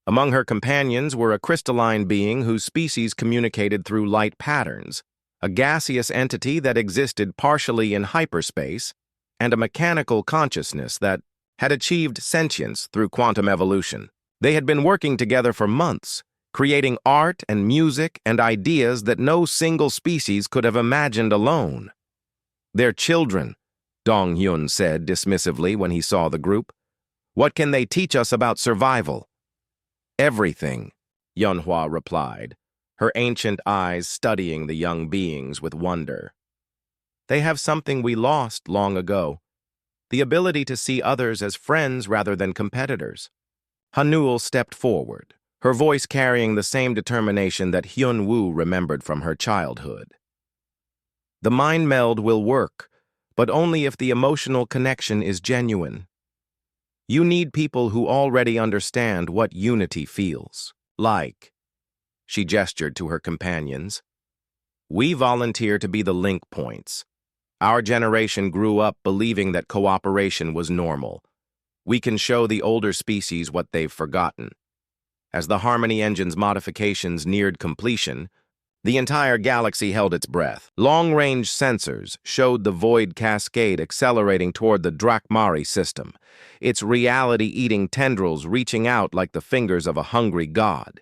Among her companions were a crystalline being whose species communicated through light patterns, a gaseous entity that existed partially in hyperspace, and a mechanical consciousness that had achieved sentience through quantum evolution. They had been working together for months, creating art and music and ideas that no single species could have imagined alone. "They're children," Dong Hyun said dismissively when he saw the group. "What can they teach us about survival?" "Everything," Yunhua replied, her ancient eyes studying the young beings with wonder. "They have something we lost long ago, the ability to see others as friends rather than competitors." Hanul stepped forward, her voice carrying the same determination that Hyun-woo remembered from her childhood. "The mind meld will work, but only if the emotional connection is genuine. You need people who already understand what unity feels like." She gestured to her companions. "We volunteer to be the link points. Our generation grew up believing that cooperation was normal. We can show the older species what they've forgotten." As the Harmony Engine's modifications neared completion, the entire galaxy held its breath. Long-range sensors showed the void cascade accelerating toward the Drakmari system, its reality-eating tendrils reaching out like the fingers of a hungry god.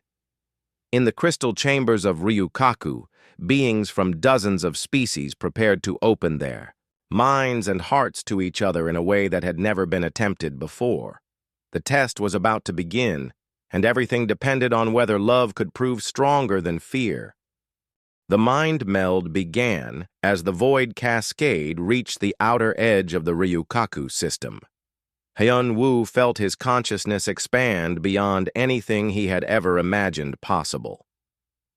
In the crystal chambers of Ryukaku, beings from dozens of species prepared to open their minds and hearts to each other in a way that had never been attempted before. The test was about to begin, and everything depended on whether love could prove stronger than fear. The mind meld began as the void cascade reached the outer edge of the Ryukaku system. Hyun-woo felt his consciousness expand beyond anything he had ever imagined possible.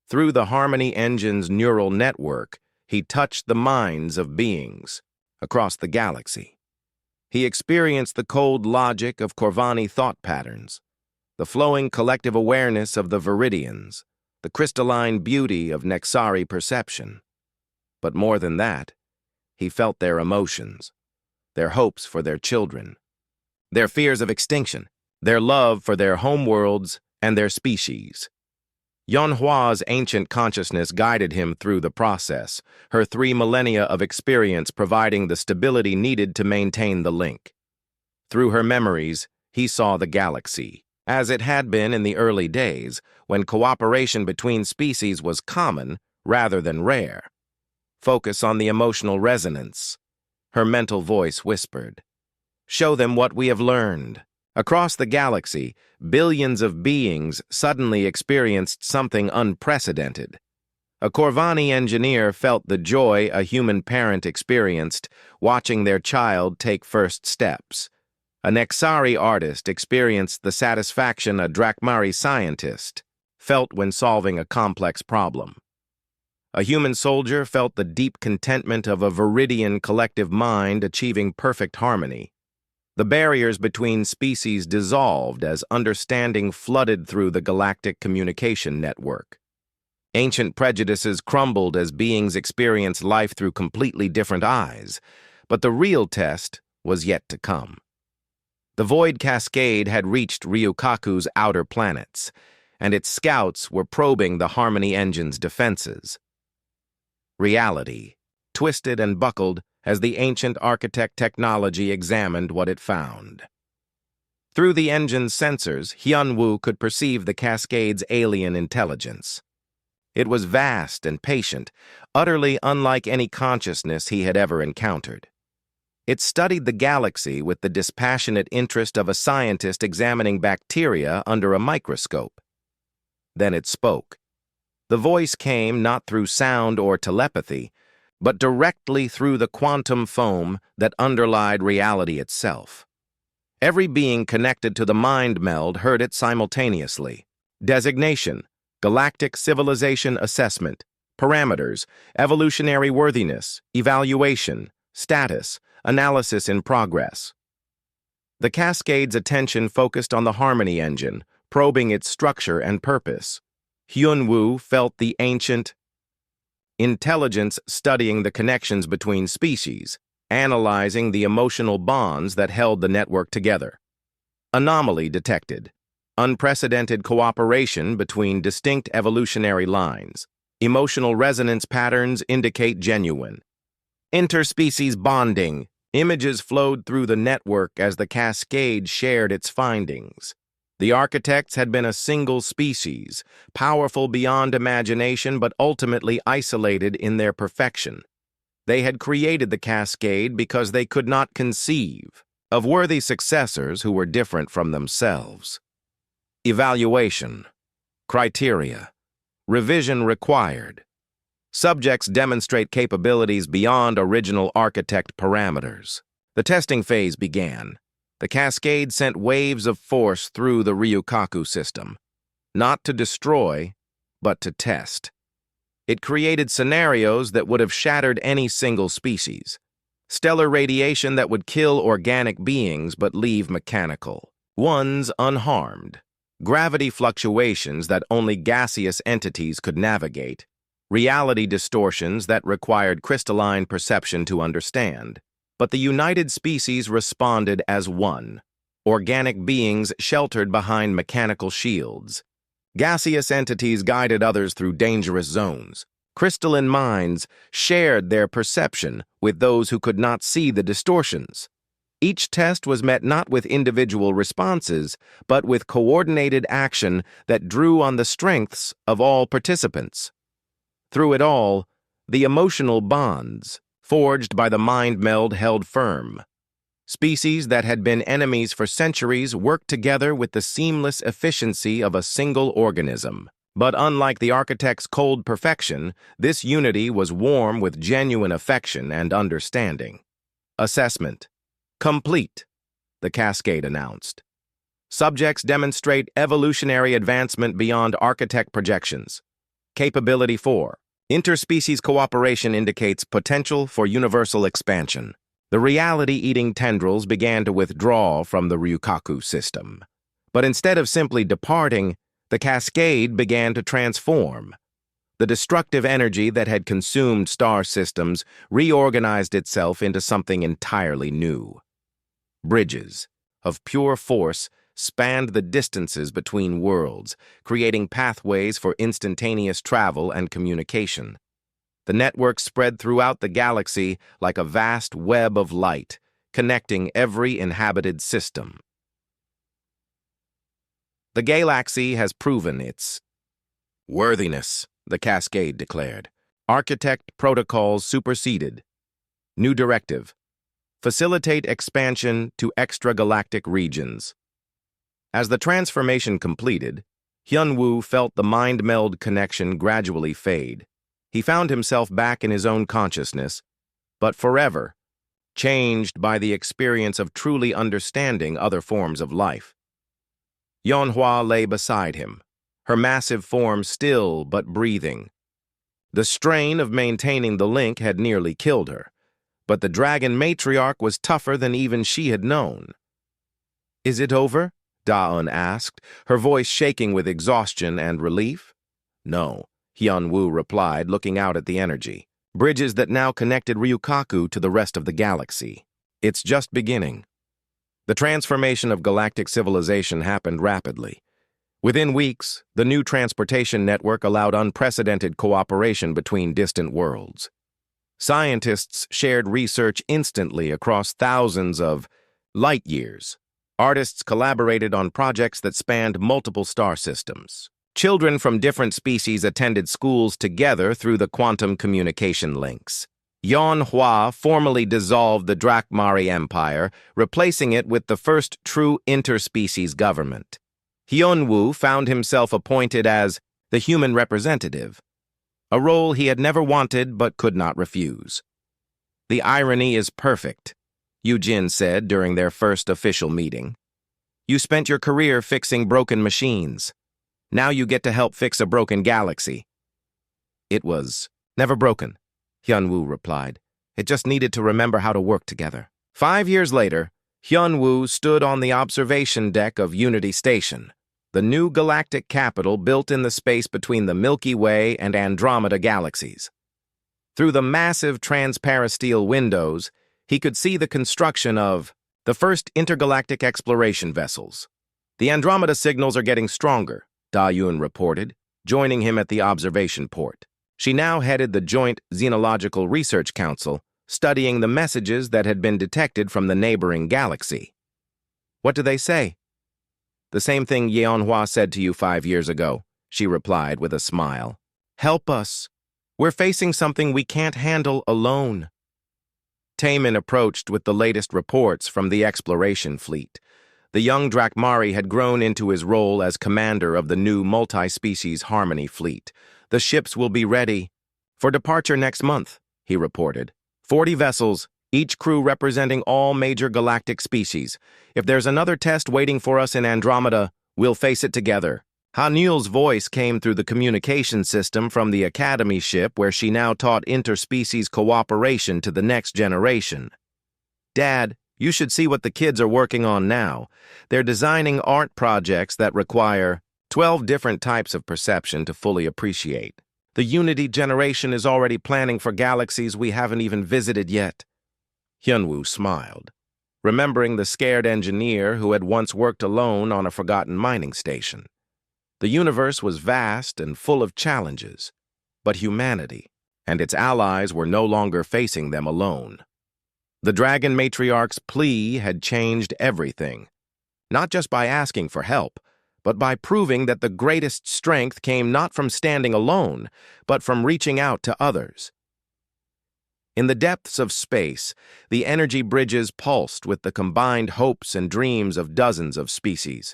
Through the Harmony Engine's neural network, he touched the minds of beings across the galaxy. He experienced the cold logic of Corvani thought patterns, the flowing collective awareness of the Viridians, the crystalline beauty of Nexari perception. But more than that, he felt their emotions, their hopes for their children, their fears of extinction, their love for their homeworlds and their species. Yunhua's ancient consciousness guided him through the process, her 3 millennia of experience providing the stability needed to maintain the link. Through her memories, he saw the galaxy, as it had been in the early days, when cooperation between species was common rather than rare. "Focus on the emotional resonance," her mental voice whispered. "Show them what we have learned." Across the galaxy, billions of beings suddenly experienced something unprecedented. A Corvani engineer felt the joy a human parent experienced watching their child take first steps. A Nexari artist experienced the satisfaction a Drakmari scientist felt when solving a complex problem. A human soldier felt the deep contentment of a Viridian collective mind achieving perfect harmony. The barriers between species dissolved as understanding flooded through the galactic communication network. Ancient prejudices crumbled as beings experienced life through completely different eyes, but the real test was yet to come. The void cascade had reached Ryukaku's outer planets, and its scouts were probing the Harmony Engine's defenses. Reality twisted and buckled as the ancient architect technology examined what it found. Through the engine's sensors, Hyun-woo could perceive the cascade's alien intelligence. It was vast and patient, utterly unlike any consciousness he had ever encountered. It studied the galaxy with the dispassionate interest of a scientist examining bacteria under a microscope. Then it spoke. The voice came not through sound or telepathy, but directly through the quantum foam that underlied reality itself. Every being connected to the mind meld heard it simultaneously. Designation: Galactic Civilization Assessment. Parameters: Evolutionary Worthiness, Evaluation, Status, Analysis in Progress. The Cascade's attention focused on the Harmony Engine, probing its structure and purpose. Hyun-woo felt the ancient intelligence studying the connections between species, analyzing the emotional bonds that held the network together. Anomaly detected. unprecedented cooperation between distinct evolutionary lines. Emotional resonance patterns indicate genuine. Interspecies bonding. Images flowed through the network as the cascade shared its findings. The architects had been a single species, powerful beyond imagination but ultimately isolated in their perfection. They had created the cascade because they could not conceive of worthy successors who were different from themselves. Evaluation. Criteria. Revision required. Subjects demonstrate capabilities beyond original architect parameters. The testing phase began. The cascade sent waves of force through the Ryukaku system, not to destroy, but to test. It created scenarios that would have shattered any single species. Stellar radiation that would kill organic beings but leave mechanical ones unharmed. Gravity fluctuations that only gaseous entities could navigate. Reality distortions that required crystalline perception to understand. But the united species responded as one. Organic beings sheltered behind mechanical shields. Gaseous entities guided others through dangerous zones. Crystalline minds shared their perception with those who could not see the distortions. Each test was met not with individual responses, but with coordinated action that drew on the strengths of all participants. Through it all, the emotional bonds forged by the mind meld held firm. Species that had been enemies for centuries worked together with the seamless efficiency of a single organism. But unlike the architect's cold perfection, this unity was warm with genuine affection and understanding. Assessment. Complete, the cascade announced. Subjects demonstrate evolutionary advancement beyond architect projections. Capability 4. Interspecies cooperation indicates potential for universal expansion. The reality-eating tendrils began to withdraw from the Ryukaku system. But instead of simply departing, the cascade began to transform. The destructive energy that had consumed star systems reorganized itself into something entirely new. Bridges of pure force spanned the distances between worlds, creating pathways for instantaneous travel and communication. The network spread throughout the galaxy like a vast web of light, connecting every inhabited system. The galaxy has proven its worthiness, the cascade declared. Architect protocols superseded. New directive. Facilitate expansion to extragalactic regions. As the transformation completed, Hyun-woo felt the mind-meld connection gradually fade. He found himself back in his own consciousness, but forever, changed by the experience of truly understanding other forms of life. Yeonhwa lay beside him, her massive form still but breathing. The strain of maintaining the link had nearly killed her, but the dragon matriarch was tougher than even she had known. "Is it over?" Da-eun asked, her voice shaking with exhaustion and relief. "No," Hyun-woo replied, looking out at the energy. Bridges that now connected Ryukaku to the rest of the galaxy. "It's just beginning." The transformation of galactic civilization happened rapidly. Within weeks, the new transportation network allowed unprecedented cooperation between distant worlds. Scientists shared research instantly across thousands of light years. Artists collaborated on projects that spanned multiple star systems. Children from different species attended schools together through the quantum communication links. Yeonhwa formally dissolved the Drakmari Empire, replacing it with the first true interspecies government. Hyun-woo found himself appointed as the human representative, a role he had never wanted but could not refuse. "The irony is perfect," Yujin said during their first official meeting. "You spent your career fixing broken machines. Now you get to help fix a broken galaxy." "It was never broken," Hyun-woo replied. "It just needed to remember how to work together." 5 years later, Hyun-woo stood on the observation deck of Unity Station, the new galactic capital built in the space between the Milky Way and Andromeda galaxies. Through the massive transparasteel windows, he could see the construction of the first intergalactic exploration vessels. The Andromeda signals are getting stronger, Da-Yun reported, joining him at the observation port. She now headed the Joint Xenological Research Council, studying the messages that had been detected from the neighboring galaxy. What do they say? The same thing Yeonhua said to you 5 years ago, she replied with a smile. Help us. We're facing something we can't handle alone. Taemin approached with the latest reports from the exploration fleet. The young Drakmari had grown into his role as commander of the new multi-species Harmony fleet. The ships will be ready for departure next month, he reported. 40 vessels, each crew representing all major galactic species. If there's another test waiting for us in Andromeda, we'll face it together. Hanul's voice came through the communication system from the Academy ship where she now taught interspecies cooperation to the next generation. Dad, you should see what the kids are working on now. They're designing art projects that require 12 different types of perception to fully appreciate. The Unity generation is already planning for galaxies we haven't even visited yet. Hyunwoo smiled, remembering the scared engineer who had once worked alone on a forgotten mining station. The universe was vast and full of challenges, but humanity and its allies were no longer facing them alone. The Dragon Matriarch's plea had changed everything, not just by asking for help, but by proving that the greatest strength came not from standing alone, but from reaching out to others. In the depths of space, the energy bridges pulsed with the combined hopes and dreams of dozens of species.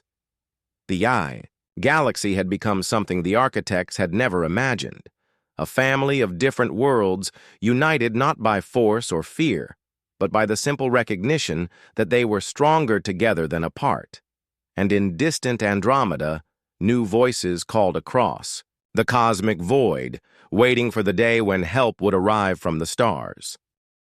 The galaxy had become something the architects had never imagined, a family of different worlds united not by force or fear, but by the simple recognition that they were stronger together than apart. And in distant Andromeda, new voices called across, the cosmic void, waiting for the day when help would arrive from the stars.